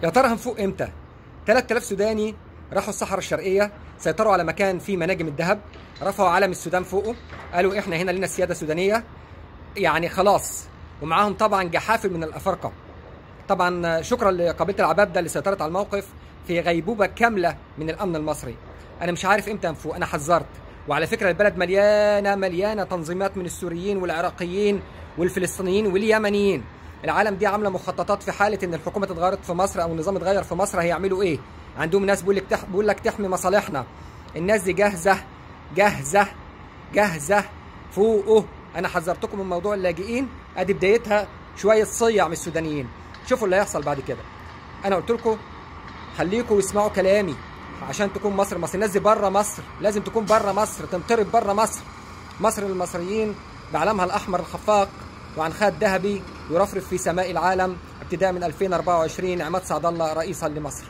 يا ترى هنفوق امتى؟ 3000 سوداني راحوا الصحراء الشرقيه، سيطروا على مكان فيه مناجم الذهب، رفعوا علم السودان فوقه، قالوا احنا هنا لنا السياده السودانيه، يعني خلاص. ومعاهم طبعا جحافل من الافارقه. طبعا شكرا لقبيله العبابده اللي سيطرت على الموقف في غيبوبه كامله من الامن المصري. انا مش عارف امتى هنفوق، انا حذرت. وعلى فكره البلد مليانه تنظيمات من السوريين والعراقيين والفلسطينيين واليمنيين. العالم دي عامله مخططات في حاله ان الحكومه اتغيرت في مصر او النظام اتغير في مصر هيعملوا ايه. عندهم ناس بيقول لك تحمي مصالحنا. الناس دي جاهزه جاهزه جاهزه. فوقوا. انا حذرتكم من موضوع اللاجئين، ادي بدايتها شويه صيع من السودانيين. شوفوا اللي هيحصل بعد كده. انا قلت لكم خليكم واسمعوا كلامي عشان تكون مصر. الناس دي بره مصر، لازم تكون بره مصر، تنطرب بره مصر. مصر للمصريين بعلمها الاحمر الخفاق وعن خد ذهبي يرفرف في سماء العالم ابتداء من 2024. عماد سعد الله رئيسا لمصر.